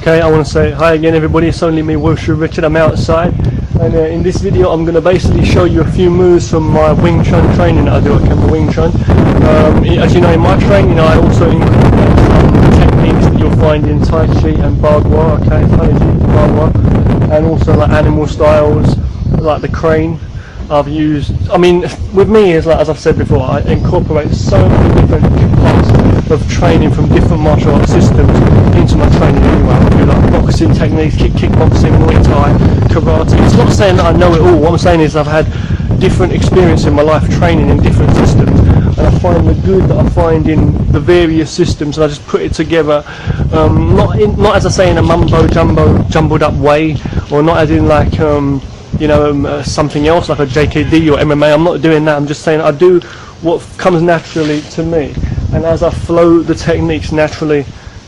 Okay, I want to say hi again everybody, it's only me, Wushurichard. I'm outside, and in this video I'm going to basically show you a few moves from my Wing Chun training that I do at Camp Wing Chun. As you know, in my training I also incorporate some techniques that you'll find in Tai Chi and Bagua, okay, Tai Chi, Bagua, and also like animal styles, like the crane. I've used, I mean, with me, is like, as I've said before, I incorporate so many different parts of training from different martial arts systems into my training anyway. I do like boxing techniques, kickboxing, Muay Thai, karate. It's not saying that I know it all. What I'm saying is I've had different experience in my life training in different systems, and I find the good that I find in the various systems, and I just put it together, not as I say in a jumbled up way, or not as in like something else like a JKD or MMA. I'm not doing that. I'm just saying I do what comes naturally to me, and as I flow the techniques naturally,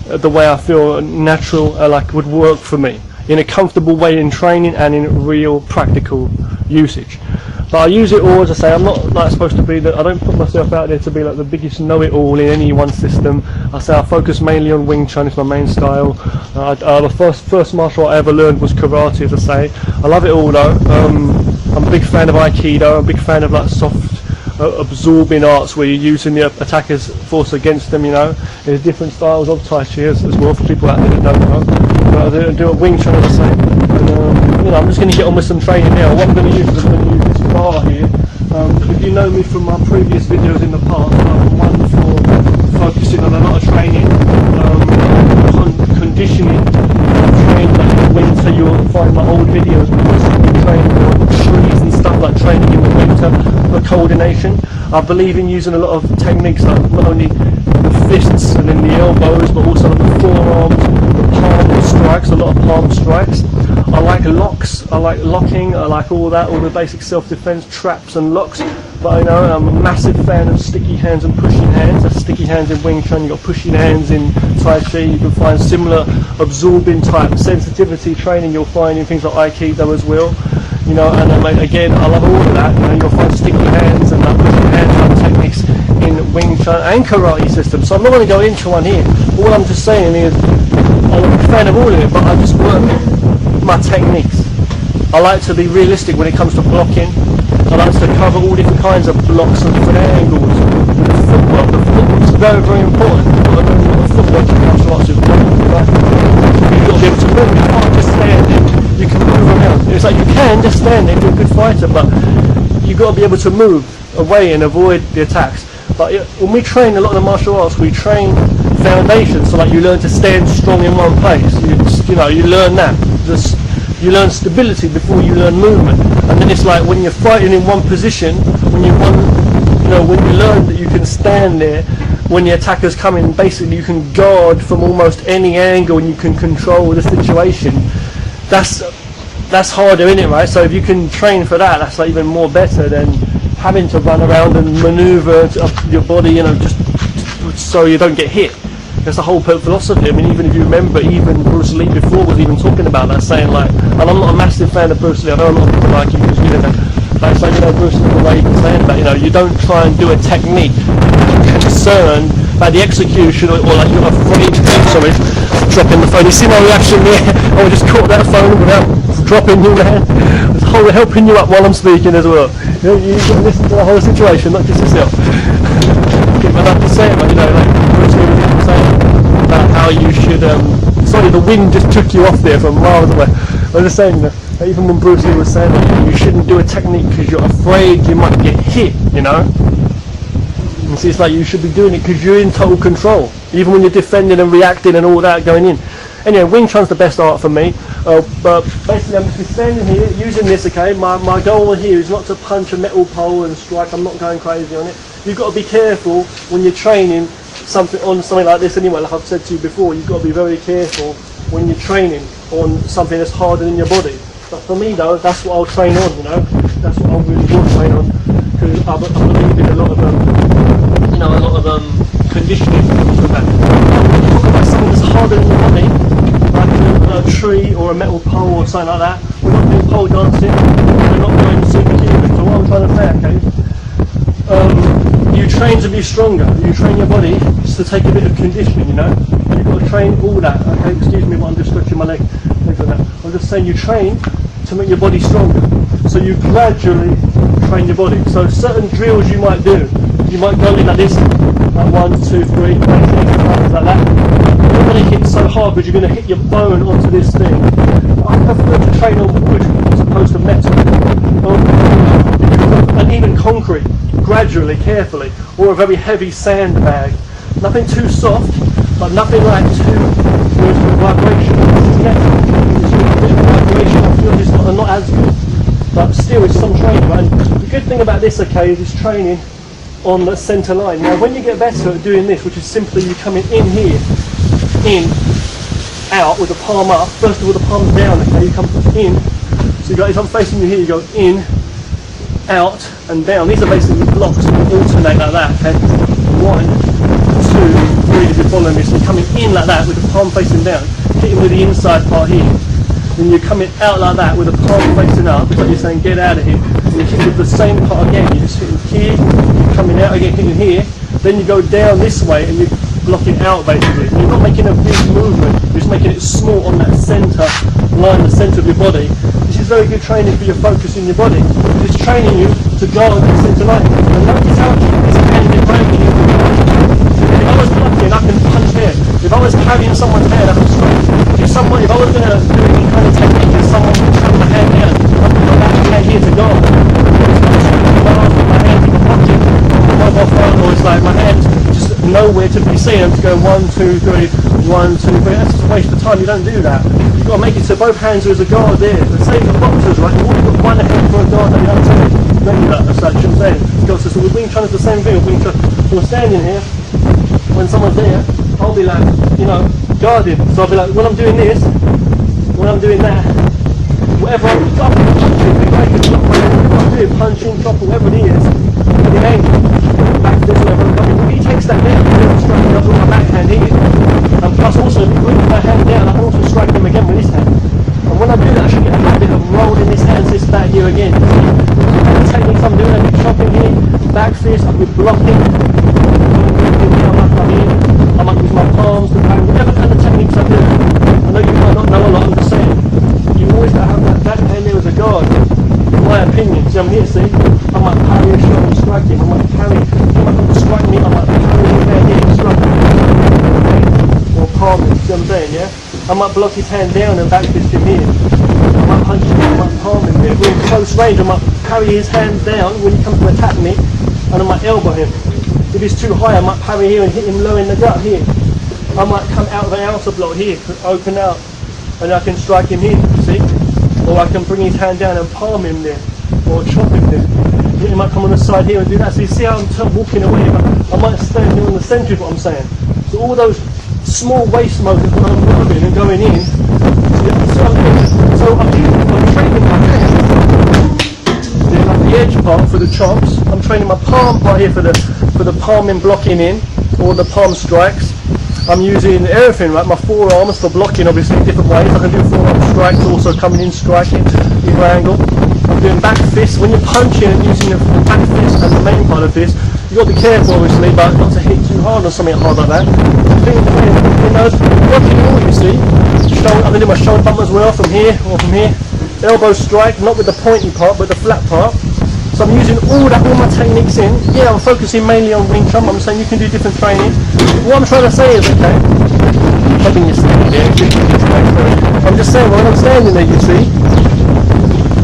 the way I feel natural, like would work for me in a comfortable way in training and in real practical usage. But I use it all, as I say. I'm not like supposed to be that. I don't put myself out there to be like the biggest know-it-all in any one system. I say I focus mainly on Wing Chun. It's my main style. The first martial art I ever learned was karate, as I say. I love it all though. I'm a big fan of Aikido. I'm a big fan of like soft, absorbing arts where you're using the attacker's force against them. You know, there's different styles of Tai Chi as well for people out there that don't know. But I do a Wing Chun, as I say. And, I'm just going to get on with some training now. What I'm going to use is I'm going to use this bar here. If you know me from my previous videos in the past, I'm one for focusing on a lot of training, conditioning, training like in the winter. You'll find my old videos because I'm training on trees and stuff, like training in the winter for coordination. I believe in using a lot of techniques like not only the fists and then the elbows, but also the forearms, the palm strikes, a lot of palm strikes. I like locks, I like locking, I like all that, all the basic self-defense traps and locks. But I'm a massive fan of sticky hands and pushing hands. That's sticky hands in Wing Chun, you've got pushing hands in Tai Chi. You can find similar absorbing type sensitivity training you'll find in things like Aikido as well. And again, I love all of that. You'll find sticky hands and pushing hands type techniques in Wing Chun and karate systems. So I'm not going to go into one here. All I'm just saying is I'm a fan of all of it, but I just work my techniques. I like to be realistic when it comes to blocking. I like to cover all different kinds of blocks and different angles. The footwork is very, very important. You've got to know what the footwork in martial arts is. You've got to be able to move. You can't just stand there. You can move around. It's like you can just stand there if you're a good fighter, but you've got to be able to move away and avoid the attacks. But when we train a lot of the martial arts, we train foundations. So like you learn to stand strong in one place. You learn that. You learn stability before you learn movement, and then it's like when you're fighting in one position, when you learn that you can stand there when the attacker's coming, basically you can guard from almost any angle and you can control the situation. That's harder, isn't it, right? So if you can train for that, that's like even more better than having to run around and maneuver your body, just so you don't get hit. That's the whole philosophy. I mean, even if you remember, even Bruce Lee before was even talking about that, saying like, and I'm not a massive fan of Bruce Lee. I know a lot of people like him because Bruce Lee, the way he was saying that, you don't try and do a technique concerned about the execution or like you're afraid. Sorry, dropping the phone. You see my reaction there? I just caught that phone without dropping you, man. It's helping you up while I'm speaking as well. You've got to listen to the whole situation, not just yourself. But like I say, like Bruce Lee was saying about how you should. Sorry, the wind just took you off there from miles away. I was just saying that even when Bruce Lee was saying that you shouldn't do a technique because you're afraid you might get hit, And see, it's like you should be doing it because you're in total control, even when you're defending and reacting and all that going in. Anyway, Wing Chun's the best art for me. But basically, I'm just standing here using this. Okay, my goal here is not to punch a metal pole and strike. I'm not going crazy on it. You've got to be careful when you're training something like this anyway. Like I've said to you before, you've got to be very careful when you're training on something that's harder than your body. But for me though, that's what I'll train on. That's what I really will train on, because I believe in a lot of conditioning for that. When you talk about something that's harder than your body, like a tree or a metal pole or something like that, we're not doing pole dancing. We're not doing superhuman. So what I'm trying to say, okay. you train to be stronger. You train your body just to take a bit of conditioning, you know. You've got to train all that. Okay, excuse me, but I'm just stretching my legs like that. I'm just saying you train to make your body stronger. So you gradually train your body. So certain drills you might do. You might go in like this, like 1, 2, 3, like that. You don't want to hit so hard because you're going to hit your bone onto this thing. I prefer to train on wood as opposed to metal. And even concrete, gradually, carefully, or a very heavy sandbag. Nothing too soft, but nothing like too with vibration. It's a bit of vibration. I feel it's not as good, but still it's some training. Right? And the good thing about this, okay, is it's training on the centre line. Now, when you get better at doing this, which is simply you coming in here, in, out with the palm up. First of all, the palm's down. Okay, you come in. So you got, if I'm facing you here, you go in, out and down. These are basically blocks that alternate like that, okay? 1, 2, 3, if you're following me. So you're coming in like that with the palm facing down, hitting with the inside part here. Then you're coming out like that with the palm facing up, like you're saying, get out of here. And you hit with the same part again. You're just hitting here, you're coming out again, hitting here. Then you go down this way and you're blocking out basically. You're not making a big movement, you're just making it small on that centre line, the centre of your body. This is very good training for your focus in your body. It's training you to guard the centre line. And notice how this hand is breaking you. If I was blocking, I can punch there. If I was carrying someone's head, I can strike. If I was going to do any kind of technique and someone would have my hand down, I put my back hand here to guard. My hand in the pocket, mobile phone, or it's like my hand just nowhere to be seen. I'm to go 1, 2, 3, 1, 2, 3. That's just a waste of time. You don't do that. You've got to make it so both hands are as a guard there. The same for boxers, right? You've always got one hand for a guard. You don't do that as such. I'm saying. So with Wing Chun it's the same thing. Wing Chun, we're standing here. When someone's there, I'll be like, you know, guarding. So I'll be like, when I'm doing this, when I'm doing that, whatever I'm punching, the guy can block my hand. Whatever I'm doing, punching, chopping, whatever it is, with the angle, back this, whatever I'm coming. If he takes that down, I'm striking up with my backhand here. And plus also, if he brings my hand down, I can also strike him again with his hand. And when I do that, I should get a habit of rolling his hands this back here again. The techniques I'm doing, I'll be chopping here, back fist, I'll be blocking. I might use my palms to carry whatever kind of techniques I do. I know you might not know a lot, I'm just saying. You always got to have that backhand there as a guard, in my opinion. See, I'm here, see? I might parry a shot and strike him. I might carry, he might come to strike me, I might carry his hand here and strike him. Or palm him, see what I'm saying, yeah? I might block his hand down and back fist him here. I might punch him, I might palm him here. We're in close range, I might carry his hand down when he comes to attack me, and I might elbow him. If he's too high, I might parry here and hit him low in the gut here. I might come out of an outer block here, open out, and I can strike him here, see? Or I can bring his hand down and palm him there, or chop him there. He might come on the side here and do that. So you see how I'm walking away, I might stand here on the centre of what I'm saying. So all those small waist motions when I'm moving and going in, so I'm training my hands. Like the edge part for the chops. I'm training my palm part here for the palming blocking in, or the palm strikes. I'm using everything, right? My forearms for blocking, obviously, different ways. I can do forearm strikes, also coming in, striking, either angle. I'm doing back fists. When you're punching and using the back fist as the main part of this, you've got to be careful, obviously, but not to hit too hard on something hard like that. Blocking all, you see. I'm going to do my shoulder bump as well, from here or from here. Elbow strike, not with the pointy part, but the flat part. So I'm using all my techniques in. Yeah, I'm focusing mainly on Wing Chun. I'm saying you can do different training. What I'm trying to say is, okay, hoping you're standing there. I'm just saying, when I'm standing there, you see,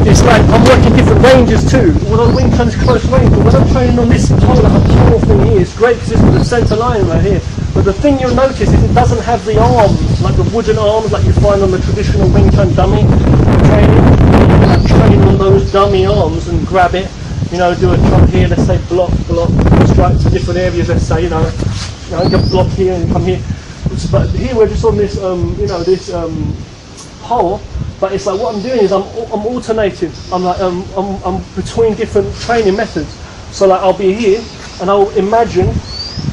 it's like I'm working different ranges too. Well, Wing Chun is close range, but when I'm training on this whole thing here, it's great because it's the centre line right here. But the thing you'll notice is it doesn't have the arms, like the wooden arms like you find on the traditional Wing Chun dummy training. You can have training on those dummy arms and grab it, you know, do a chop here, let's say block, strike to different areas, let's say, you know, you can block here and come here. But here we're just on this, you know, this pole. But it's like what I'm doing is I'm alternating. I'm between different training methods. So like I'll be here and I'll imagine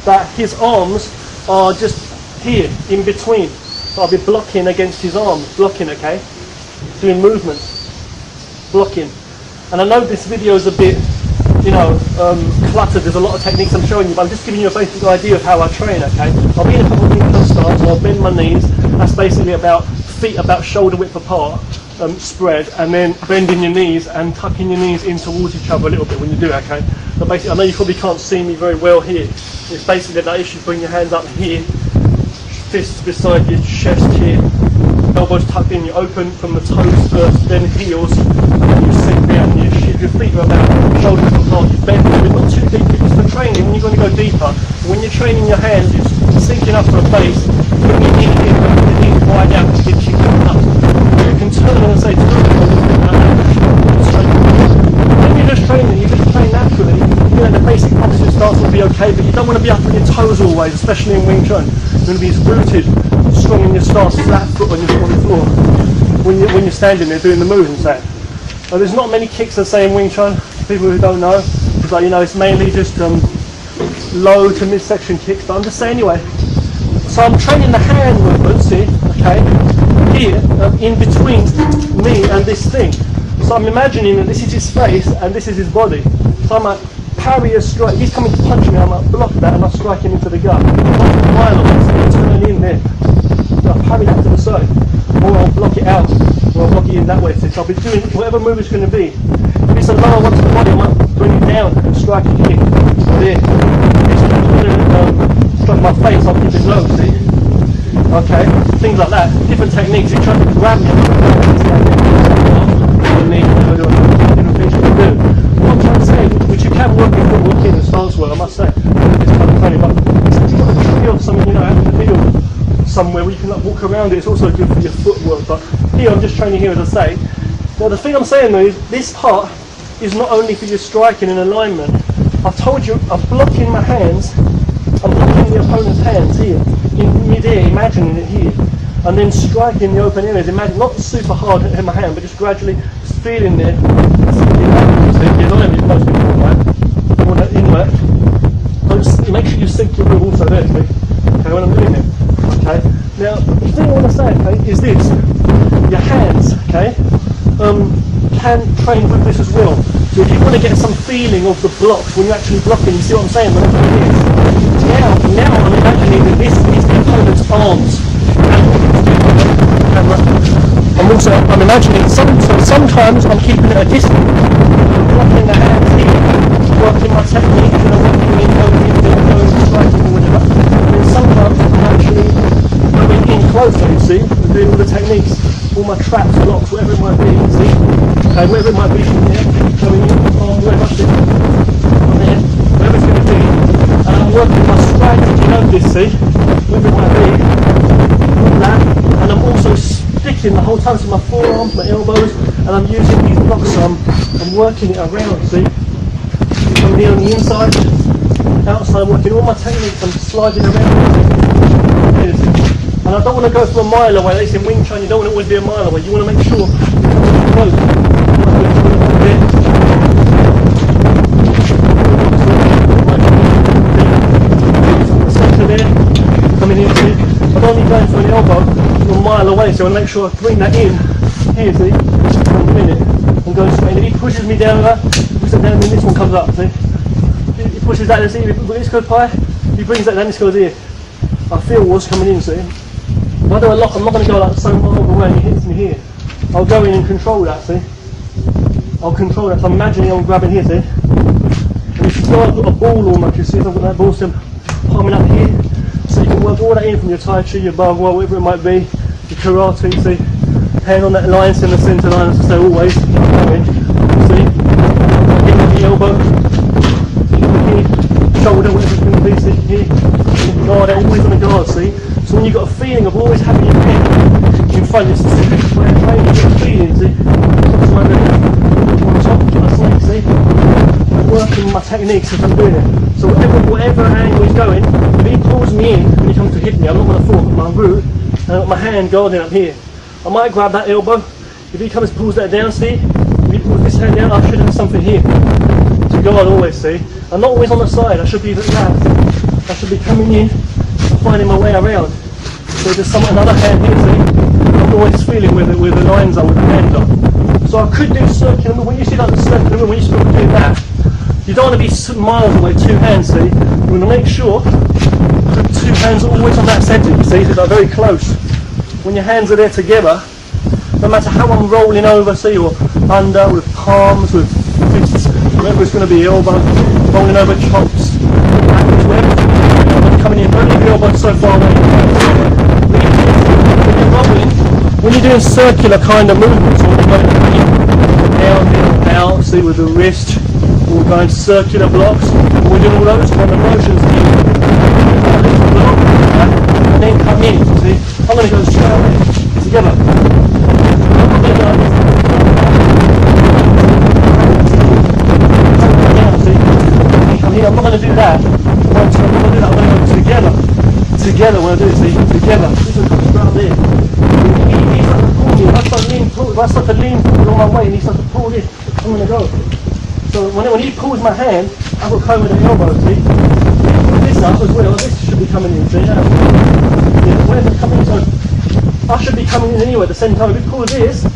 that his arms are just here in between. So I'll be blocking against his arms, blocking, okay? Doing movements, blocking. And I know this video is a bit cluttered. There's a lot of techniques I'm showing you, but I'm just giving you a basic idea of how I train, okay? I'll be in a couple of Wing Chun starts, and I'll bend my knees. That's basically about feet about shoulder width apart, spread, and then bending your knees and tucking your knees in towards each other a little bit when you do, okay? But basically, I know you probably can't see me very well here. It's basically that issue, bring your hands up here, fists beside your chest here, elbows tucked in, you open from the toes first, then heels, and then you sink down, you shift your feet are about shoulder width apart, you bend a bit, not too deep, because for training, when you're going to go deeper, when you're training your hands, you're sinking up to the base, put your knee in, put your knee wide out, to get you up. You can turn and say, when you're just training, you just train naturally, the basic posture starts will be okay, but you don't want to be up on your toes always, especially in Wing Chun. You're going to be rooted, strong in your stance, flat foot on the floor, when you're standing there doing the moves and that. There's not many kicks, I say, in Wing Chun, people who don't know, but it's mainly just low to midsection kicks, but I'm just saying anyway. So I'm training the hand movement, see, okay, here, in between me and this thing. So I'm imagining that this is his face and this is his body. So I'm like, parry a strike, he's coming to punch me, I'm like, block that and I strike him into the gut. I'll turn in there. So I'll parry that to the side. Or I'll block it out, or I'll block it in that way. So I'll be doing whatever move it's going to be. If it's a lower one to the body, I might bring it down and strike it here. There. If it's going to strike my face, I'll keep it low, see? Okay, things like that. Different techniques. You try to grab me, different things you can do. What I'm trying to say, which you can work in footwork in and stance work, I must say, this kind of training, but you've got a field, something, out in the field somewhere where you can walk around it. It's also good for your footwork, but here I'm just training here, as I say. Now the thing I'm saying though is, this part is not only for your striking and alignment. I've told you, I'm blocking my hands, I'm blocking the opponent's hands here, in mid-air, imagining it here, and then striking the open areas, imagine, not super hard in my hand, but just gradually, just feeling there, the alignment is most important, right? You want that inward, make sure you sync your move also there, see? Okay, when I'm doing it. Okay, now the thing I want to say, okay, is this: your hands, okay, can train with this as well. So if you want to get some feeling of the blocks when you're actually blocking, you see what I'm saying? When I'm doing this, now I'm imagining that this is the opponent's arms. I'm imagining sometimes I'm keeping it a distance, I'm blocking the hands here, working my technique, and I'm working in, going, striking or whatever. And then sometimes I'm actually going in closer, you see, and doing all the techniques, all my traps, blocks, whatever it might be, you see. Okay, whatever it might be from there, going in, wherever from there, whatever it's going to be. And I'm working my strikes, if you know this, see, whatever it might be, all that. And I'm also sticking the whole time to my forearms, my elbows, and I'm using these blocks, so I'm working it around, see. I'm here on the inside, outside, I'm working all my techniques, I'm sliding around. And I don't want to go from a mile away. They say in Wing Chun, you don't want to always be a mile away. You want to make sure you're close. Centre there, coming in, see. I'm only going for an elbow from a mile away, so I want to make sure I bring that in. Here, see, for a minute, and go straight. And if he pushes me down, pushes it down, and then this one comes up, see. He pushes that, and see, if this goes high, he brings that down, this goes here. I feel what's coming in, see. If I do a lock, I'm not going to go like so far away and he hits me here. I'll go in and control that, see. I'll control that, so I'm imagining I'm grabbing here, see. And if you feel I've got a ball almost, you see, if I've got that ball still palming up here. So you can work all that in from your Tai Chi, your Bagua, whatever it might be, your Karate, see. Hand on that line, in the centre line, as I say always. See. Hit with the elbow. Here. Shoulder, whatever it's going to be, see. Here. Guard, always on the guard, see. So when you've got a feeling of always having your head in front, it's a specific way of training, you get a feeling, see. On top, just like, see. I'm working my techniques as I'm doing it. So whatever angle he's going, if he pulls me in and he comes to hit me, I'm not going to fall with my root, and I've got my hand guarding up here. I might grab that elbow. If he comes and pulls that down, see. If he pulls this hand down, I should have something here to guard always, see. I'm not always on the side, I should be the left. I should be coming in, finding my way around. So there's another hand here, see? I'm always feeling where the lines are, where the hands are. So I could do circular movement. When you see like the circular movement, when you start doing that, You don't want to be miles away, two hands, see? You want to make sure the two hands are always on that centre, you see, so they're very close. When your hands are there together, no matter how I'm rolling over, see, or under, with palms, with fists, whether it's going to be elbow, rolling over chops, backwards, wherever, I'm coming in, don't leave the elbow so far away. When you're rolling, when you're doing circular kind of movements, or going down, in, out, see, with the wrist, or going circular blocks, we're doing all those kind of motions here. And then come in, see, I'm going to go straight away, together. I'm not going to do that. I'm not going to do that. I'm going to go together. Together, when I do it, see? Together. This is around there. He starts to pull me. If I start to lean forward on my way and he starts to pull this, I'm going to go. So when he pulls my hand, I will come with the elbow, see? This up as well. This should be coming in, see? Yeah, where's it coming in? So I should be coming in anyway at the same time. If he pulls this,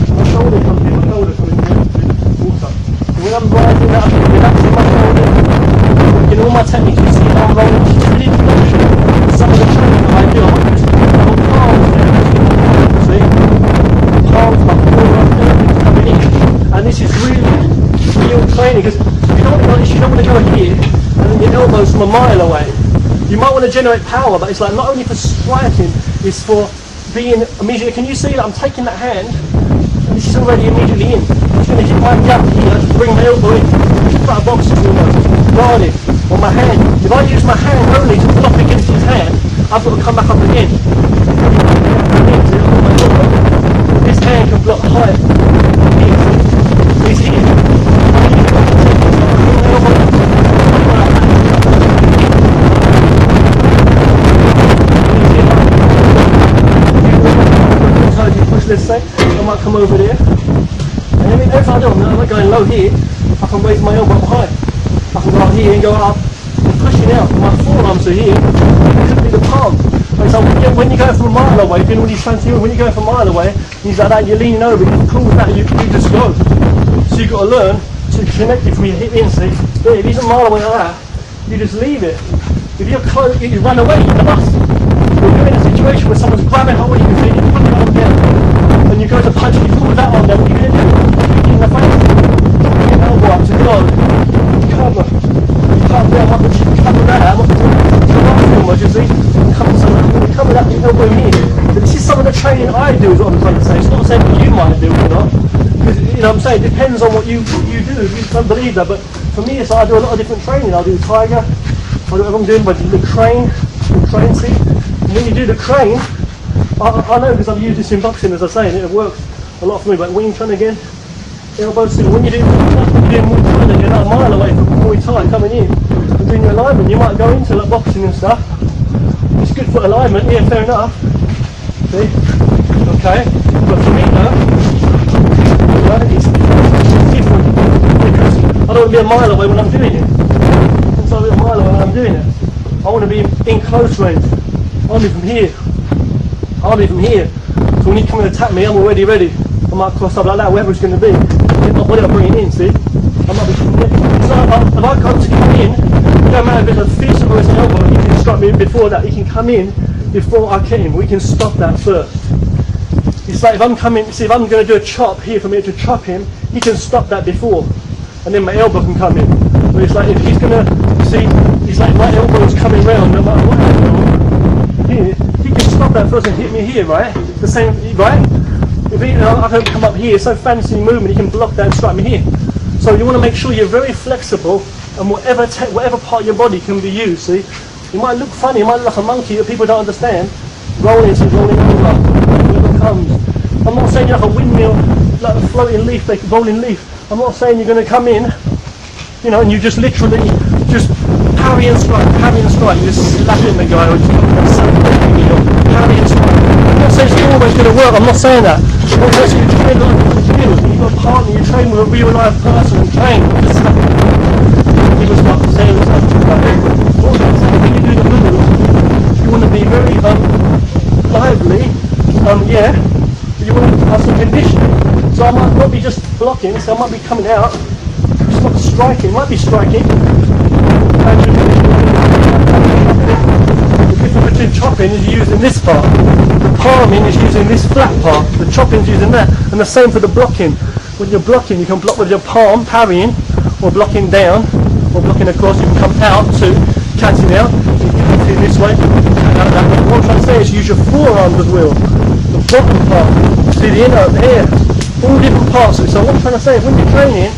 my shoulder comes in, my shoulder comes in, also. When I'm rising up, relaxing my shoulder, in all my techniques, you see how I'm rolling, which is really introduction. Some of the training that I do, I want to just hold palms there. See? Palms, my forearm, everything's coming in. And this is really real training, because you don't want to go here, and then your elbow's from a mile away. You might want to generate power, but it's like not only for striking, it's for being immediately. Can you see that I'm taking that hand, and this is already immediately in. I'm going to hit my gap here, just bring my elbow in, just put a box almost, guarded on my hand. If I use my hand only to block against his hand, I've got to come back up again. This hand can block high. He's here. Let's say, I might come over there, and then if I do, I'm not going low here, I can raise my elbow up high. I can go up here and go up, and pushing out, my forearms are here, it could be the palm. And so when you go from a mile away, doing all these fancy moves, when you go from a mile away, he's like that, you're leaning over, you pull that, you just go. So you've got to learn to connect it from your hip in, see? Yeah, if he's a mile away like that, you just leave it. If you're close, you run away, you bust. If you're in a situation where someone's grabbing hold of you, you put it on down. When you go to punch, you pull that on there, what are you going to do? In the face. Your elbow up to God. Cover. You can't be able to cover that. I'm not going to see. Cover that with your elbow here. But this is some of the training I do, is what I'm trying to say. It's not saying what you might do, you know. Because, you know what I'm saying, it depends on what you do. You don't believe that. But for me, it's like I do a lot of different training. I'll do tiger. I do whatever I'm doing, but the crane, see. And when you do the crane, I know because I've used this in boxing, as I say, and it works a lot for me. But Wing Chun again, elbow still. When you're doing Muay Thai, you're not a mile away from Muay Thai coming in and doing your alignment. You might go into like boxing and stuff. It's good for alignment, yeah, fair enough. See, okay. But for me though, it's different because I don't want to be a mile away when I'm doing it. Since I'm a mile away when I'm doing it, I want to be in close range. I'll be from here. I'll be from here. So when you come and attack me, I'm already ready. I might cross up like that, wherever it's going to be. Get my body up, bring it in, see? I might be from there. So if I come to come in, it don't matter if it's a fist or it's an elbow, he can strike me before that. He can come in before I get him. We can stop that first. It's like if I'm coming, see if I'm going to do a chop here for me to chop him, he can stop that before. And then my elbow can come in. But it's like if he's going to, see, it's like my elbow is coming round no matter what I do. Here, he can stop that first and hit me here, right? The same, right? If he, I can come up here, so fancy movement, he can block that and strike me here. So you want to make sure you're very flexible, and whatever part of your body can be used. See, it might look funny, it might look like a monkey that people don't understand. Rolling over, whatever comes. I'm not saying you're like a windmill, like a floating leaf, like a rolling leaf. I'm not saying you're going to come in, you know, and you just literally just parry and strike, you just slapping the guy or just parry and strike. I'm not saying it's always going to work, I'm not saying that. I'm not saying you train like a skills, you've got a partner, you train with a real life person and train, not just slapping. People start saying stuff like that. When you do the moves, you want to be very lively, yeah, but you want to have some conditioning. So I might not be just blocking, so I might be coming out, just not striking, might be striking. The difference between chopping is using this part. The palming is using this flat part. The chopping is using that. And the same for the blocking. When you're blocking, you can block with your palm, parrying, or blocking down, or blocking across. You can come out to catching out. You can cut it this way, out that way. What I'm trying to say is use your forearms as well. The bottom part, see the inner, the hair, all different parts of it. So what I'm trying to say is when you're training,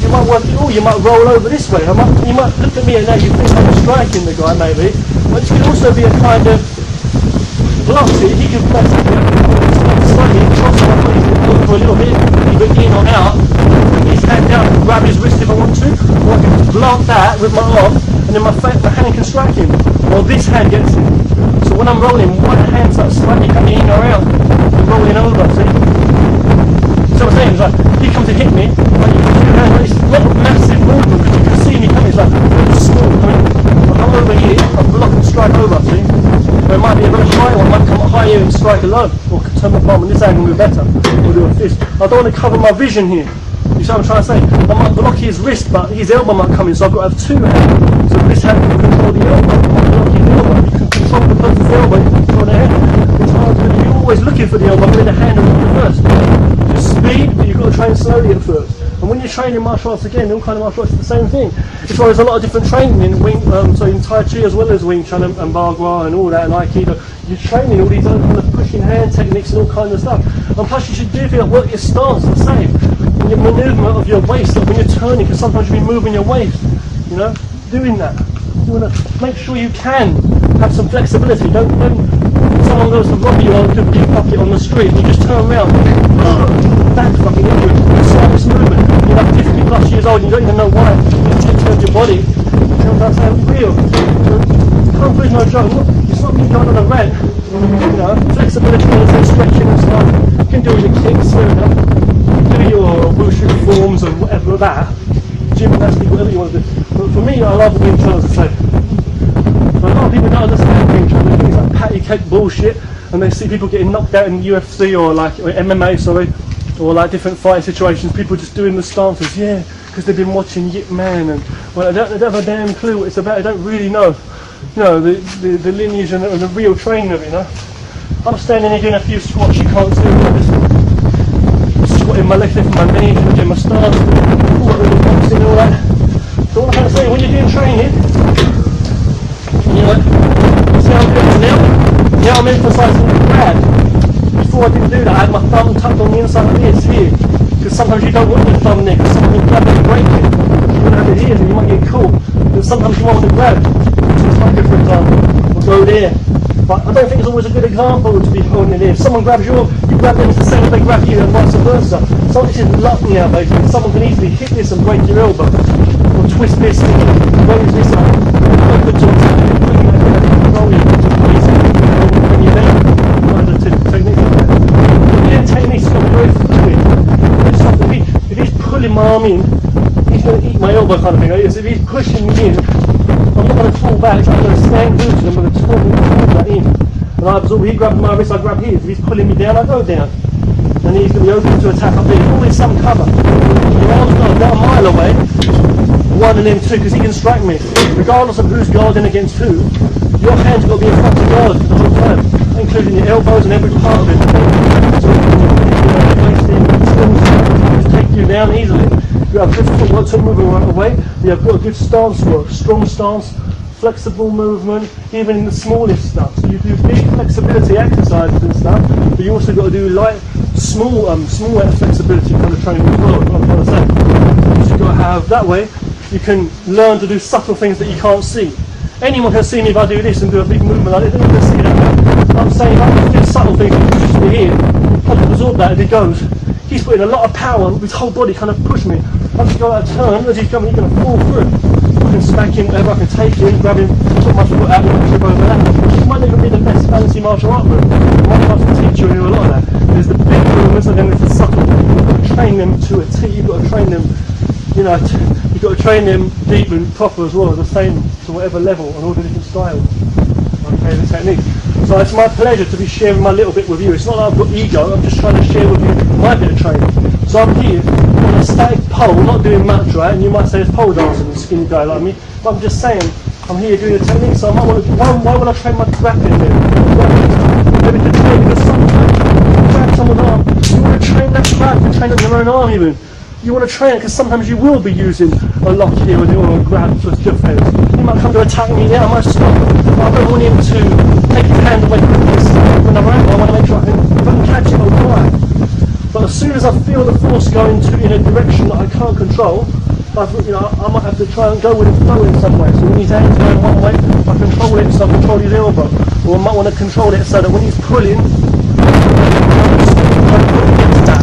you might work it all, you might roll over this way. You might look at me and now you think I'm striking the guy maybe, but it can also be a kind of block. See, he can press it slightly, cross my body for a little bit, either in or out, put his hand down and grab his wrist if I want to, or I can block that with my arm, and then my hand can strike him, or this hand gets him. So when I'm rolling, one hand starts slightly coming in or out, and rolling over, see? So I'm saying, it's like, he comes to hit me, and you can two hands, it's not a massive movement, because you can see me coming, it's like, it's small, I come over here, I block and strike over, see? There might be a very high one, might come up higher and strike a low, or turn my palm on this angle will be better, or do a fist. I don't want to cover my vision here. You see what I'm trying to say? I might block his wrist, but his elbow might come in, so I've got to have two hands. So this hand can control the elbow, I might block his elbow. You can control the person's elbow, you can control the hand. It's hard because you're always looking for the elbow, with the hand and the first. Just speed, but you've got to train slowly at first. And when you're training martial arts again, all kind of martial arts, it's the same thing. It's why there's a lot of different training in so in Tai Chi as well as Wing Chun and Bagua and all that and Aikido. You're training all these other kind of pushing hand techniques and all kind of stuff. And plus you should do feel work your stance the same. And your manoeuvre of your waist, like when you're turning, because sometimes you'll be moving your waist, you know, doing that. You want to make sure you can have some flexibility. Don't someone goes to rob you or could pickpocket on the street and you just turn around. That's fucking injury. Slightest movement. You're like 50 plus years old and you don't even know why. You take care of your body. You know what I'm saying? Real. Kung Fu's no joke. It's not me going on a rant. You know, flexibility and stretching and stuff. You can do your kicks, you know. Do your wushu forms and whatever that. Gymnastics, whatever you want to do. But for me, I love Wing Chun, as I say. But a lot of people don't understand Wing Chun. They think it's like patty cake bullshit, and they see people getting knocked out in UFC or MMA, or like different fighting situations. People just doing the stances, yeah, because they've been watching Yip Man, and well, they don't have a damn clue what it's about. They don't really know, you know, the lineage and the real training of it. You know, I'm standing here doing a few squats. You can't see me. Squatting my left hip and my knee, doing my stance, boxing and all that. So what I'm trying to say, when you're doing training, you know, see how I'm doing it now? Now I'm emphasising the grab. Before I didn't do that, I had my thumb tucked on the inside of this here. Because sometimes you don't want your thumb there, because someone will grab it and break it. You want to have it here, so you might get caught. But sometimes you want to grab. Like it, for example, or go there. But I don't think it's always a good example to be holding it here. If someone grabs you grab them, it's the same as they grab you, and vice versa. So this is luck now, basically. Someone can easily hit this and break your elbow, or twist this and raise this up. Open to attack, putting that in, control you, when you're down. One of the techniques like that. But yeah, techniques got to be very fluid. If he's pulling my arm in, he's going to eat my elbow kind of thing. If he's pushing me in, I'm not going to fall back, I'm going to stand rooted, I'm going to turn that in. And I absorb, he grabs my wrist, I grab his. If he's pulling me down, I go down. And he's going to be open to attack up there. There's always some cover. Your arm's not about a mile away, one and then two, because he can strike me. Regardless of who's guarding against who, your hand's got to be in front of guard the whole time, including your elbows and every part of it. So you take you down easily. You have good footwork to moving right away. You have got a good stance work, strong stance, flexible movement, even in the smallest stuff. So you do big flexibility exercises and stuff, but you also got to do light, small flexibility kind of training as well. What I'm trying to say. So you've got to have that way. You can learn to do subtle things that you can't see. Anyone can see me if I do this and do a big movement like this. They don't see that. I'm saying I can do subtle things that push me here. I can absorb that as he goes. He's putting a lot of power on his whole body, kind of push me. I just go out of turn as he's coming, he's going to fall through. I can smack him, whatever, I can take him, grab him, put my foot out and trip over that. It might not even be the best fancy martial art move. My master teacher will do a lot of that. There's the big movements and then there's the subtle. You've got to train them to a T, you've got to train them, you know, you've got to train them deep and proper as well, the same to whatever level and all the different styles. Okay, the technique. So it's my pleasure to be sharing my little bit with you. It's not like I've got ego, I'm just trying to share with you my bit of training. So I'm here, a static pole, not doing much, right? And you might say it's pole dancing, a skinny guy like me. But I'm just saying, I'm here doing a technique, so I might want to, why would I train my grappling then? Maybe to train, because sometimes you grab someone's arm, you want to train that grab, you train it in your own arm even. You want to train it because sometimes you will be using a lock here or a grab to defense. He might come to attack me, yeah, I might stop. But I don't want him to take his hand away from this. When I'm around, I want to make sure if I can catch it, I'll try. But as soon as I feel the force going in a direction that I can't control, I might have to try and go with it, flow in some way. So when his hand's going one way, I control it so I control his elbow. Or I might want to control it so that when he's pulling, I put against that.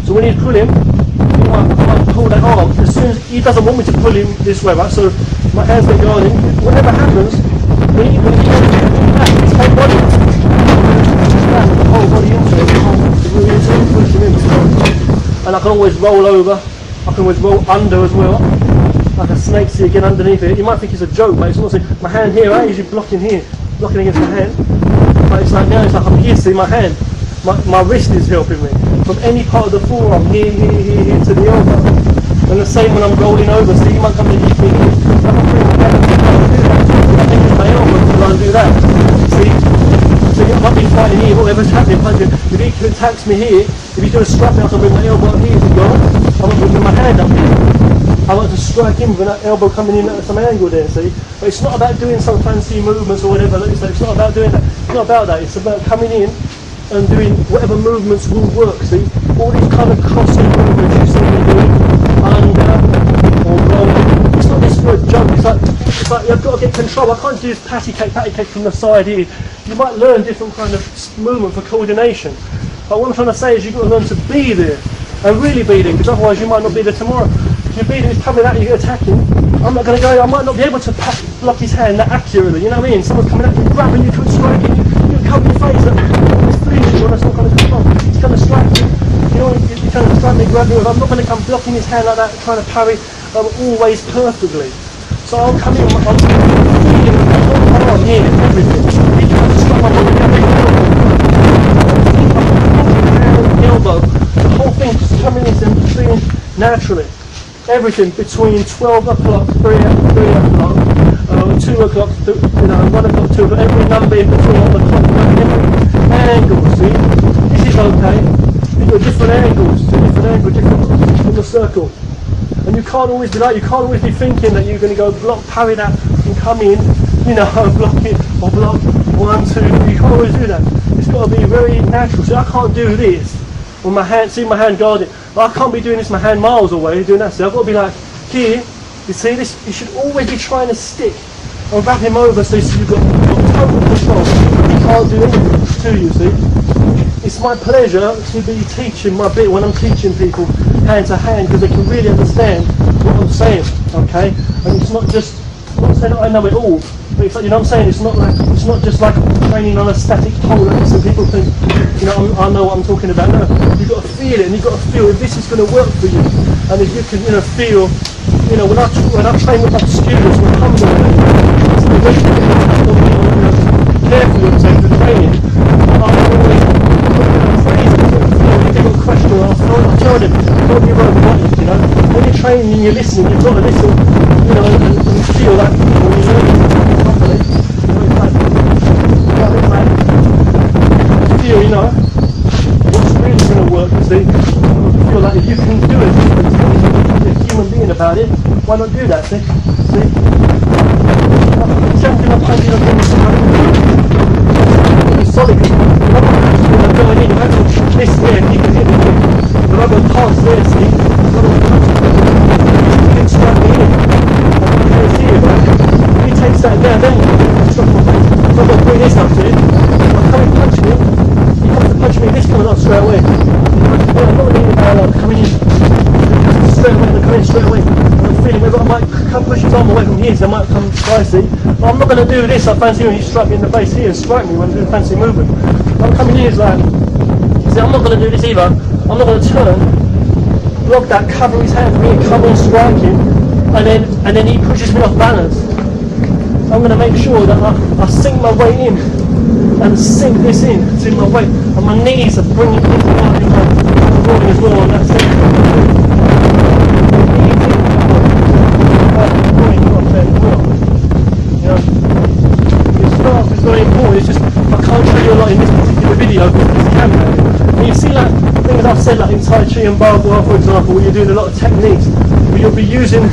So when he's pulling, I might pull that arm. As soon as he doesn't want me to pull him this way, right? So my hands are going in. Whatever happens, when he goes back, his whole body, the whole body into it, push him in. And I can always roll over. I can always roll under as well, like a snake. See again underneath it. You might think it's a joke, but it's not. My hand here, right? Usually blocking here, blocking against my hand. But it's like now, it's like I'm here. See my hand. My wrist is helping me from any part of the forearm, here to the elbow. And the same when I'm rolling over, so you might come to hit me here. I'm not putting my hand up, I think it's my elbow because I do that. See? So you might be fighting here, whatever's happening, punching. If he attacks me here, if he's going to strike me, I can bring my elbow up here to go. I'm not bringing my hand up here. I want to strike him with that elbow coming in at some angle there, see? But it's not about doing some fancy movements or whatever. It's not about doing that. It's not about that. It's about coming in and doing whatever movements will work, see? All these kind of crossing movements you see me doing, under or rolling. It's not just for a joke, it's like you've got to get control. I can't do this patty cake from the side here. You might learn different kind of movement for coordination. But what I'm trying to say is you've got to learn to be there, and really be there, because otherwise you might not be there tomorrow. If you're be there, it's probably that you're attacking. I'm not going to go, I might not be able to block his hand that accurately, you know what I mean? Someone's coming at you, grabbing you, striking you, you cover your face up. That's not going to control. He's going to strike you. You know, he's trying to strike me, grab me. I'm not going to come blocking his hand like that, trying to parry always perfectly. So I'll come in, I'm feeling the whole arm here, everything. He's trying to strike my body, elbow. The whole thing just coming in and feeling naturally. Everything between 12 o'clock, 3 o'clock, 2 o'clock, 1 o'clock, 2 o'clock, every number in between on the clock, every angle, see? This is okay. You've got different angles, different from the circle. And you can't always be like, you can't always be thinking that you're going to go block, parry that, and come in, block it, or block 1, 2, you can't always do that. It's got to be very natural. See, I can't do this with my hand, see my hand guarded. I can't be doing this with my hand miles away, doing that. So I've got to be like, here, you see this, you should always be trying to stick and wrap him over so you've got total control. He can't do anything to you, see. It's my pleasure to be teaching my bit when I'm teaching people hand to hand, because they can really understand what I'm saying, okay? And it's not just, I'm not saying that I know it all, but it's like, you know what I'm saying, it's not just like training on a static pole like this, and people think, I know what I'm talking about. No, you've got to feel it, and you've got to feel if this is going to work for you, and if you can, feel, when I train with my students, when it comes to it's very careful with the training. I'm always different question or ask. I tell them, don't be wrong body, when you're training and you're listening, you've got to listen, and feel that when you're learning properly, feel, what's really going to work, you see. I feel like if you can do it, be a human being about it, why not do that, see? Jumping up, punching up, it's solid. I'm going in, this there, you can hit me. But I've got past there, see? You can strike me in. Okay, see it, right? If he takes that down, then you stop my face. So I've got to bring this up to him. I'm coming punching him. He comes to punch me, this coming up straight away. I'm not really coming in straight away, they're coming straight away. I'm feeling whether I might come push his arm away from here, so I might come spicy. But I'm not going to do this, I fancy when you strike me in the face here and strike me when I'm doing fancy movement. I'm coming here, it's like, see, I'm not going to do this either. I'm not going to turn, block that, cover his hand from here, come and strike him, and then he pushes me off balance. I'm going to make sure that I sink my way in and sink this in. See my weight, and my knees are bringing this down in my groin as well, and that's it. Your stance is very important. It's just I can't show you a lot in this particular video because it's camera. And you see like things I've said like in Tai Chi and barbed wire, for example, where you're doing a lot of techniques, where you'll be using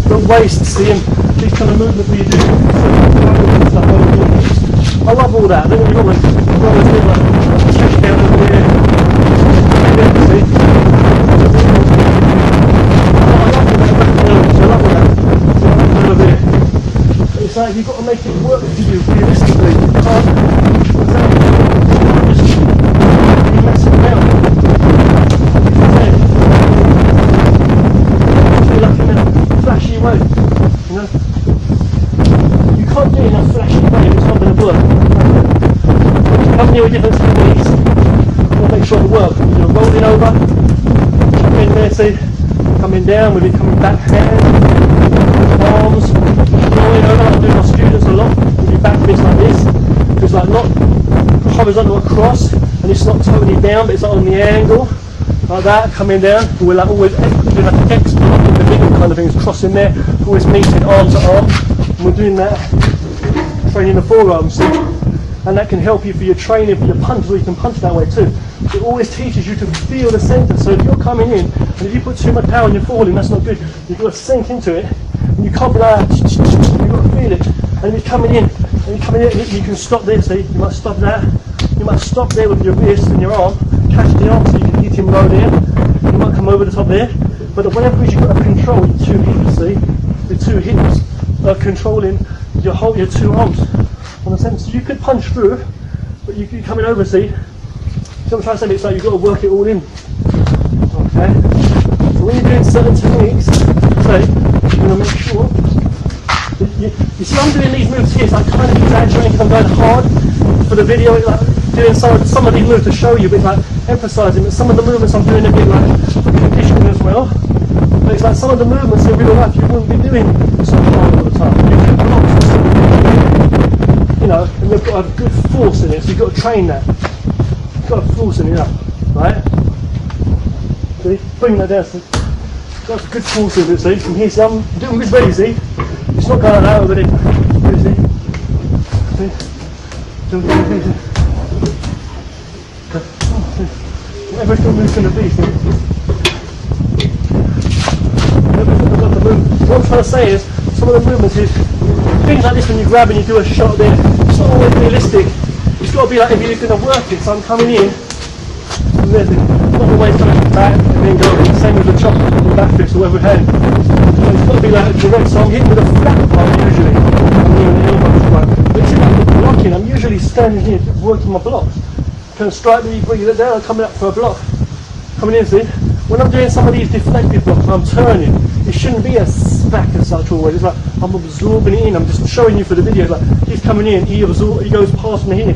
the waist, see, and these kind of movements where you do. I love all that. Then you've got like chest down over there. See? I love all that. Over there. It's like you've got to make it work for you realistically. You can't just be messing around. You're like in a flashy way, you know? You can't do it in a flashy way if it's not going to work. Come here with different techniques, we'll make sure it works. You're rolling over, come in there, see, coming down with it coming back hand, arms, rolling over. I do my students a lot with your back fist like this. It's like not horizontal across, and it's not totally down, but it's like on the angle, like that, coming doing like always doing like an X block in the middle kind of things, crossing there, always meeting arm to arm. And we're doing that, training the forearms, see? And that can help you for your training, for your punch, or you can punch that way too. It always teaches you to feel the centre. So if you're coming in, and if you put too much power and you're falling, that's not good. You've got to sink into it, and you can't be like that. You've got to feel it. And if you're coming in, you can stop there, see? You might stop that. You might stop there with your wrist and your arm, catch the arm so you can hit him low there. You might come over the top there. But whatever it is, you've got to control your two hips, see? The two hips are controlling your two arms. Understand? So you could punch through, but you're coming over, see? So I'm trying to say, it's like you've got to work it all in. Okay? So when you're doing certain techniques, say, you're going to make sure. You see, I'm doing these moves here, so I kind of exaggerate because I'm going hard for the video, like doing some of these moves to show you, but it's like emphasising that some of the movements I'm doing a bit like for conditioning as well. But it's like some of the movements in real life you wouldn't be doing so hard all the time. You do blocks, you know, and they've got to have good force in it, so you've got to train that. You've got to force in it up, right? See, bring that down, see? Got good force in it, see? From here, see, I'm doing this ready, see? It's not going out over there, see? Whatever the move's going to be, see? What I'm trying to say is, some of the movements is, things like this when you grab and you do a shot there, it's not always realistic. It's got to be like if you're going to work it, so I'm coming in, and there's it, not always coming back and then going, same with the chop on the back fist or whatever hand. So it's got to be like direct, so I'm hitting with a flat palm usually, I'm doing the elbow strike. But if I'm blocking, I'm usually standing here working my blocks. Can strike me, bring it down, I'm coming up for a block. Coming in, see? When I'm doing some of these deflective blocks, I'm turning. It shouldn't be a smack as such always. It's like I'm absorbing it in. I'm just showing you for the video. It's like he's coming in, he goes past me here.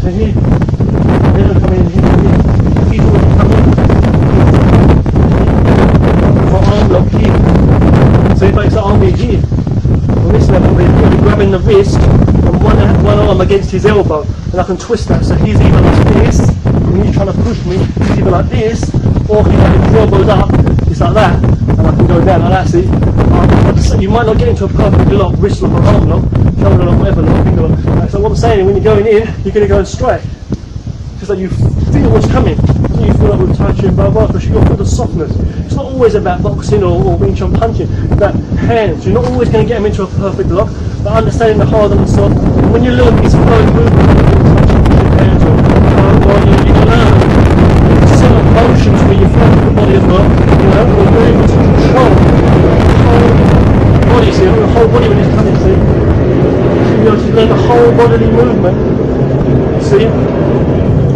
So here, then I'm coming in here. He's already coming in. For arm lock here. So if I say arm being here, on this level, I'm grabbing the wrist and one arm against his elbow, and I can twist that. So he's either like this, and he's trying to push me. He's either like this, or he's like his elbows up. It's like that. And I can go down like that, see? You might not get into a perfect lock, wrist lock or arm lock, shoulder lock, whatever lock, finger lock. Right, so what I'm saying is when you're going in, you're going to go and strike. Just like you feel what's coming. That's what you feel like with Tai Chi and barbed wire, because you've got to feel the softness. It's not always about boxing or Wing Chun punching. It's about hands. You're not always going to get them into a perfect lock, but understanding the hard and the soft. And when you learn these flowing movements, hands or you learn certain motions where you flex the body as well. You know, you're able to control the whole body, see, the whole body when it's coming, see? You're able to learn the whole bodily movement, see?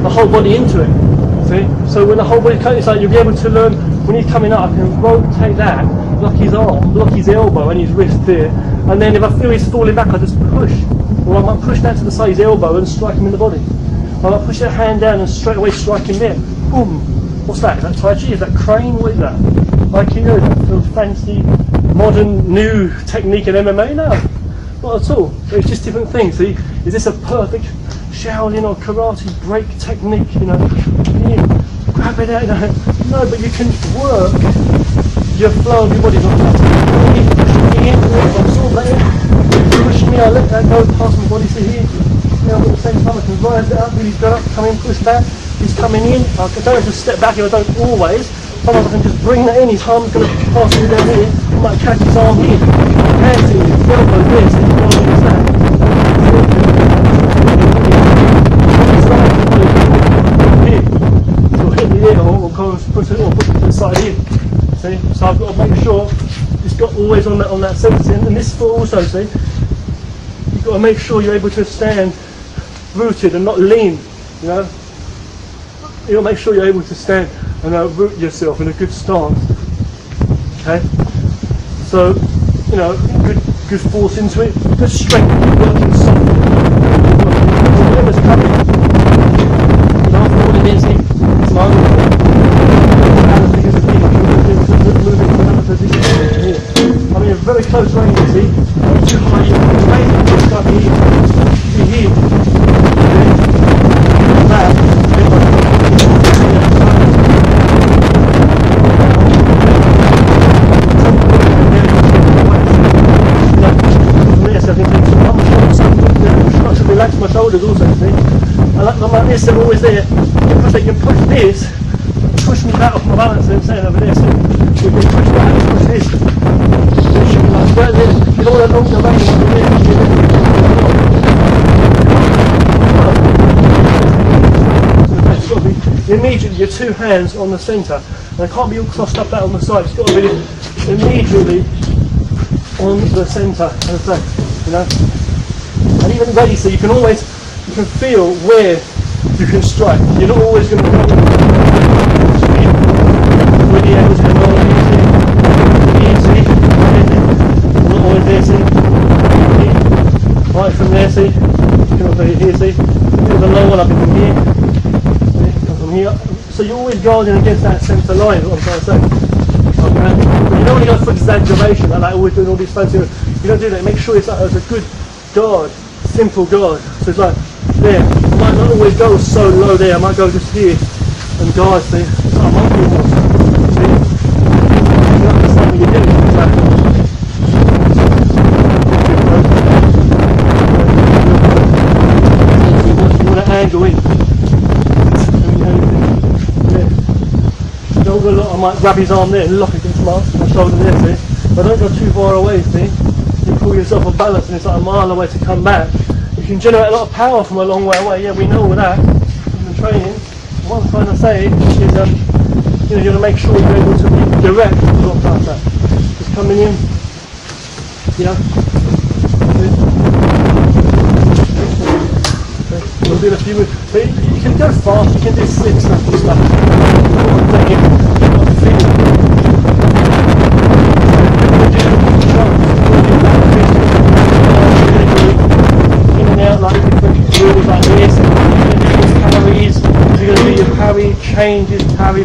The whole body into it, see? So when the whole body comes, it's like you'll be able to learn, when he's coming up, I can rotate that, block his arm, block his elbow and his wrist there, and then if I feel he's falling back, I just push. Or I might push that to the side of his elbow and strike him in the body. I might push that hand down and straight away strike him there. Boom. What's that? Is that Tai Chi? Is that crane? What is that? Aikido? Is that fancy, modern, new technique in MMA? No. Not at all. It's just different things. See, is this a perfect Shaolin or karate break technique? You know, you grab it out. You know, no, but you can work your flow of your body. Not push me in, absorb that in, push me. I let that go past my body. See here. You know, at the same time I can rise it up. Really go up, come in, push back. He's coming in. I don't just step back here. I don't always. Sometimes I can just bring that in. His arm's going to pass me down here. I might catch his arm here. Hands in, his elbow this, and his elbow is that. Here. So hit me here, or push it, or put it to the side here. See? So I've got to make sure it's got always on that surface. And this foot also, see? You've got to make sure you're able to stand rooted and not lean. You know? You'll make sure you're able to stand and root yourself in a good stance. Okay? So, you know, good force into it, good strength, working soft. Whatever's coming. You know, what it is, it's my balance because of me. Moving to another position here. I mean, a very close range, you see. Not too high, you start here. Here. That. Relax my shoulders also, see. I like them like this, they're always there. Because they can push this, push me back off my balance, and I'm saying over there. So you can push that, push this. It should be like that there. You don't want to knock the range over there. It's got to be immediately your two hands on the centre. And I can't be all crossed up that on the side. It's got to be immediately on the centre, as I say, you know. And even ready, so you can feel where you can strike. You're not always going to go really able to go easy, not always there, see. Right from there, see. You can also here, see. Do the low one up from here. See? From here. So you're always guarding against that centre line, what I'm trying to say. Okay. But you don't want to go for exaggeration, like always doing all these fancy. You don't do that. Make sure it's like a good guard. Simple guard. So it's like there. I might not always go so low there. I might go just here and guard. See, it's like a monkey almost. See, you understand what you're doing. It's like, you want to angle in. Yeah. Don't go look. I might grab his arm there and lock against my shoulder there. See, but don't go too far away. See. You pull yourself off balance and it's like a mile away to come back. You can generate a lot of power from a long way away. Yeah, we know all that in the training. What I'm trying to say is, you know, you're going to make sure you're able to be direct like that. Just coming in, you know. We'll do a few moves. So you can go fast. You can do slick stuff and stuff. Like different rules like this, parries, if you're going to do your parry, changes, parry,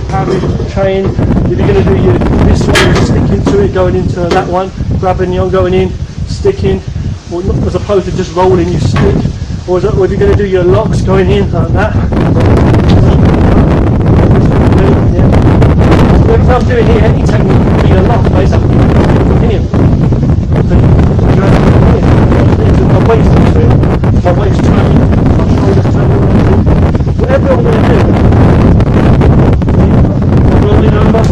chain, if you're going to do your, this one, stick into it, going into that one, grabbing the arm, going in, sticking, or not, as opposed to just rolling, you stick, or if you're going to do your locks, going in like that. Yeah. So everything I'm doing here, any technique can be a lock, basically, from here. My waist into it. My waist turning, my shoulders turning, whatever I'm going to do. I'm rolling over,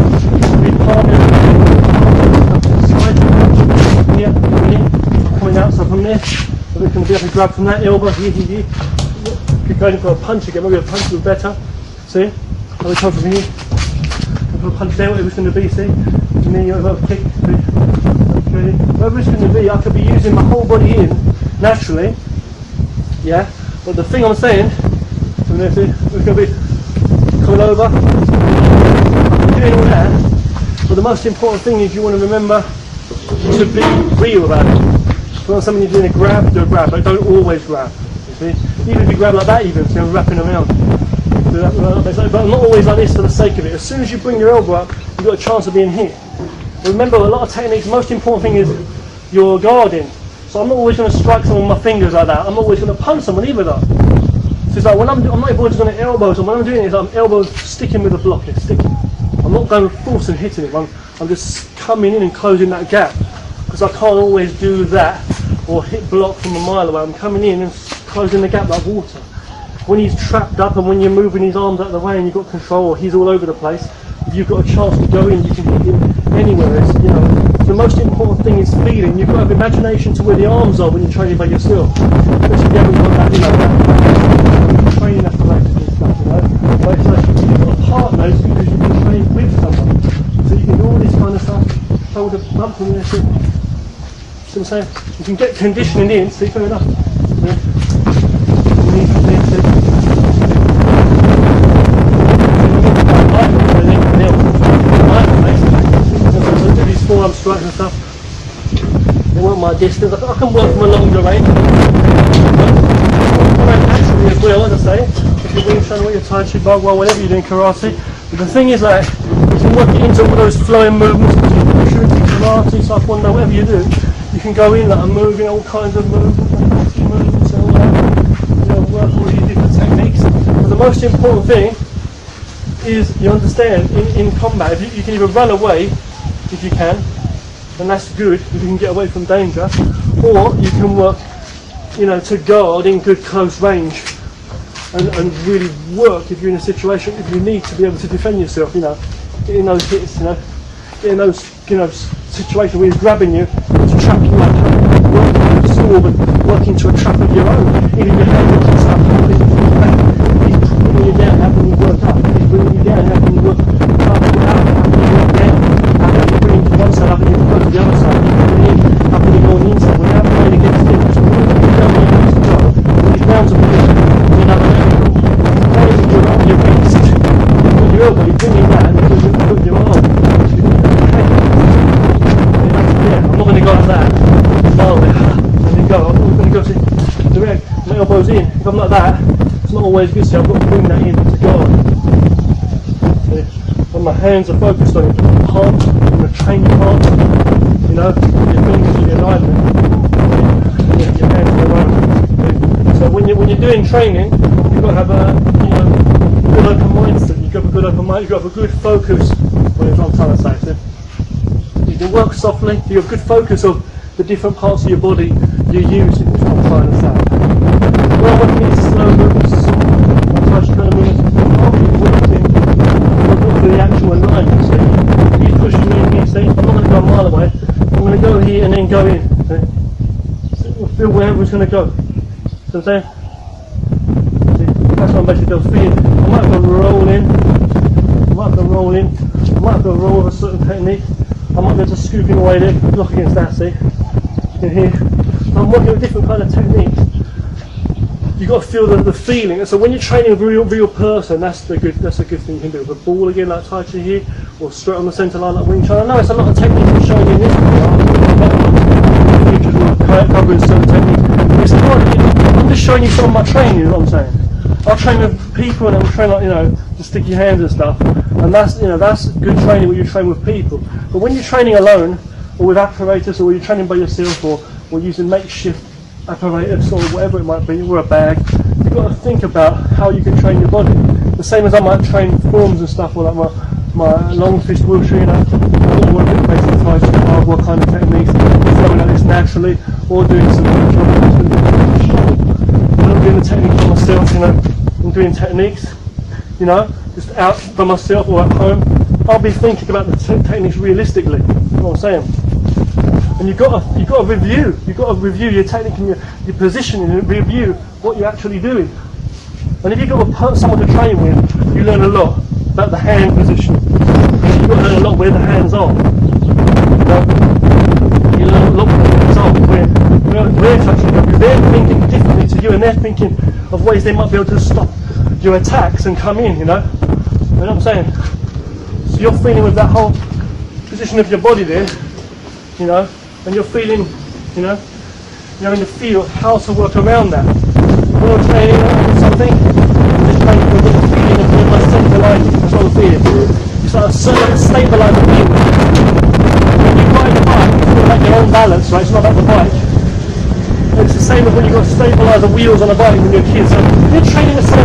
be palming, side, here, coming out, so from there, we can be able to grab from that elbow, here. Keep going for a punch again, maybe a punch would be better, see? I'll be coming from here, for a punch there, whatever it's going to be, see? And then you have a kick, okay. Whatever it's going to be, I could be using my whole body in, naturally, yeah, but the thing I'm saying, we're going to be coming over, doing all that, but the most important thing is you want to remember to be real about it. If you want something you're doing a grab, do a grab, but don't always grab, you see. Even if you grab like that even, so you're wrapping around. But not always like this for the sake of it. As soon as you bring your elbow up, you've got a chance of being here. Remember, a lot of techniques, the most important thing is your guarding. So I'm not always going to strike someone with my fingers like that. I'm always going to punch someone either though. So it's like when I'm not always going to elbows, and when I'm doing it, I'm elbows sticking with the block, sticking. I'm not going force and hitting it. I'm just coming in and closing that gap, because I can't always do that or hit block from a mile away. I'm coming in and closing the gap like water. When he's trapped up and when you're moving his arms out of the way and you've got control, or he's all over the place, if you've got a chance to go in, you can hit him anywhere. It's, you know, the most important thing is feeling. You've got to have imagination to where the arms are when you're training by yourself. Especially if you haven't got that, you know, that training apparatus and stuff, you know. But it's like you've got a partner because you can train with someone. So you can do all this kind of stuff, shoulder bump and this. See what I'm saying? You can get conditioning in, see, fair enough. Yeah. These forearm strikes and stuff, they want my distance. I can work from a longer range. Naturally as well, as I say, if you're Wing Chun or you're Tai Chi, Bagua, whatever you're doing, karate. But the thing is, like, you can work it into all those flowing movements, shooting, karate, taekwondo, whatever you do. You can go in like I'm moving all kinds of movements and all that. You know, work all these different techniques. But the most important thing is you understand in combat, if you can either run away if you can, and that's good if you can get away from danger, or you can work, you know, to guard in good close range and really work if you're in a situation, if you need to be able to defend yourself, you know, getting those hits, you know, getting those, you know, situations where he's grabbing you to trap you like working with a sword and working to a trap of your own. Even your hand and stuff, he's bringing you down, how can you work up? He's bringing you down, how can you work up? How can you work down? How can you bring to one side, how can you go to the other side? How can you go on the inside? When you're playing against him, just when you down where he needs to go, when he's down to position, you know, raising your arm, your wrist, with your elbow, you bring him down because you put your arm. I'm not going to go like that, no, and then go, I'm going to go to direct, my elbow's in. If I'm like that, it's not always good, so I've got to bring that in to guard. When my hands are focused on your palm, on the training part, you know, your fingers in your alignment, and your hands are around. So when you're doing training, you've got to have a, you know, good open mindset, you've got to have a good open mind, you've got to have a good focus, what I'm trying to say. So, you can work softly, you have good focus of the different parts of your body you're using, is what I'm trying to say. When I'm working in slow movements, I touch kind of movements, I'll be working for the actual alignment, see? He's pushing me in here, see? I'm not going to go a mile away, I'm going to go here and then go in, see? So we'll feel wherever it's going to go. See what I'm saying? See? That's what I'm basically feeling. I might have to roll in, I might have to roll in, I might have to roll with a certain technique. I might be able to scoop in away there, block against that, see? In here. I'm working with different kind of techniques. You've got to feel the feeling. So when you're training with a real person, that's a good thing you can do. With a ball again like Tai Chi here, or straight on the centre line like Wing Chun. I know it's a lot of techniques I'm showing you in this video. Futures will cover certain techniques. It's hard. I'm just showing you some of my training, you know what I'm saying? I'll train with people and I'll train like, you know, to stick your hands and stuff. And that's, you know, that's good training when you train with people. But when you're training alone, or with apparatus, or you're training by yourself, or using makeshift apparatus, or whatever it might be, or a bag, you've got to think about how you can train your body. The same as I might train forms and stuff, or like my long fist wushu, you know, or work at basic Tai Chi, what kind of techniques, flowing like this naturally, or doing some when I'm doing the technique for myself, you know, I'm doing techniques, you know, just out by myself or at home, I'll be thinking about the techniques realistically, you know what I'm saying? And you've got to review your technique and your positioning, and review what you're actually doing. And if you've got someone to train with, you learn a lot about the hand position. You've got to learn a lot where the hands are. You learn a lot where the hands are, where touching them, because they're thinking differently to you, and they're thinking of ways they might be able to stop your attacks and come in, you know? You know what I'm saying? So you're feeling with that whole position of your body there, you know, and you're feeling, you know, you're having to feel how to work around that. When you're training or something, I'm just training for a little feeling of my centre line, that's what I'm feeling. It's like a certain stabilising feeling. When you ride the bike, you feel like your own balance, right? It's not about the bike. same as when you've got to stabilise the wheels on a bike when you're a kid. So you're training to say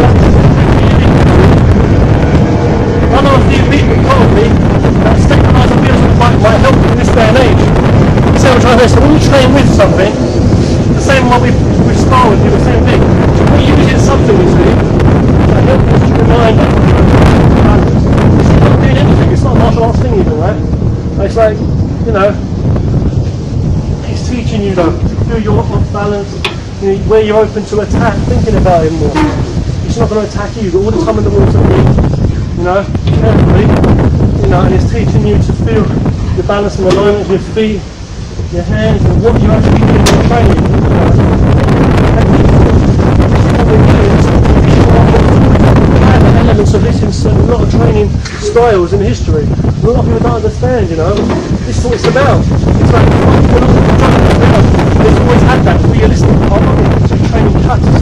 I know a few people told me that stabilising wheels on a bike might help in this day and age. So I'm trying to say, so when you train with something, the same one with Star would do the same thing. So when you use something you see, that helps us to remind us. It's not doing anything, it's not a martial arts thing even, right? It's like, you know, it's teaching you though, to feel you're off balance, you know, where you're open to attack, thinking about it more. It's not going to attack you, you've got all the time in the world to think, you know, carefully, you know, and it's teaching you to feel your balance and alignment of your feet, your hands, and what you're actually doing in your training. Elements of this in a lot of training styles in history. A lot of people don't understand, you know. This is what it's about. It's like, they've always had that realistic part of it. So training cuts, and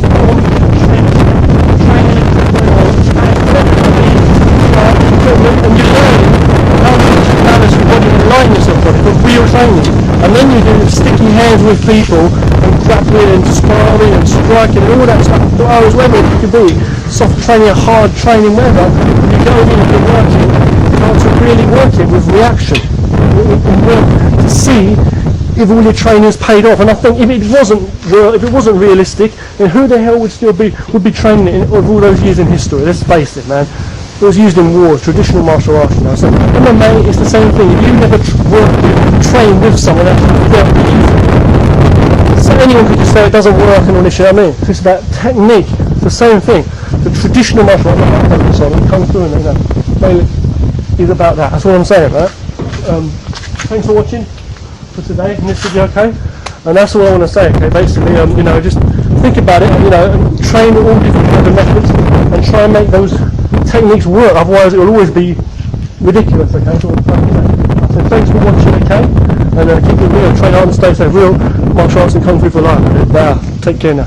you learn how to balance your body and align yourself body for real training. And then you do sticky hands with people and grappling and sparring and striking and all that stuff. Hours, whatever it could be, soft training, hard training, whatever. You go in and you're working, how to really work it with reaction and work to see if all your training's paid off. And I think if it wasn't realistic, then who the hell would be training it with all those years in history? Let's face it, man. It was used in wars, traditional martial arts, you know. So MMA is the same thing. If you never train with someone else, so anyone could just say it doesn't work and all this shit. I mean, it's about technique. It's the same thing. The traditional martial arts, Kung Fu, you know, mainly is about that. That's what I'm saying, right? Thanks for watching for today in this video, okay? And that's all I want to say, okay? Basically, you know, just think about it, you know, and train all different kinds of methods and try and make those techniques work. Otherwise, it will always be ridiculous, okay? So thanks for watching, okay? And keep it real, train hard and stay safe. Real martial arts and Kung Fu for life. Take care now.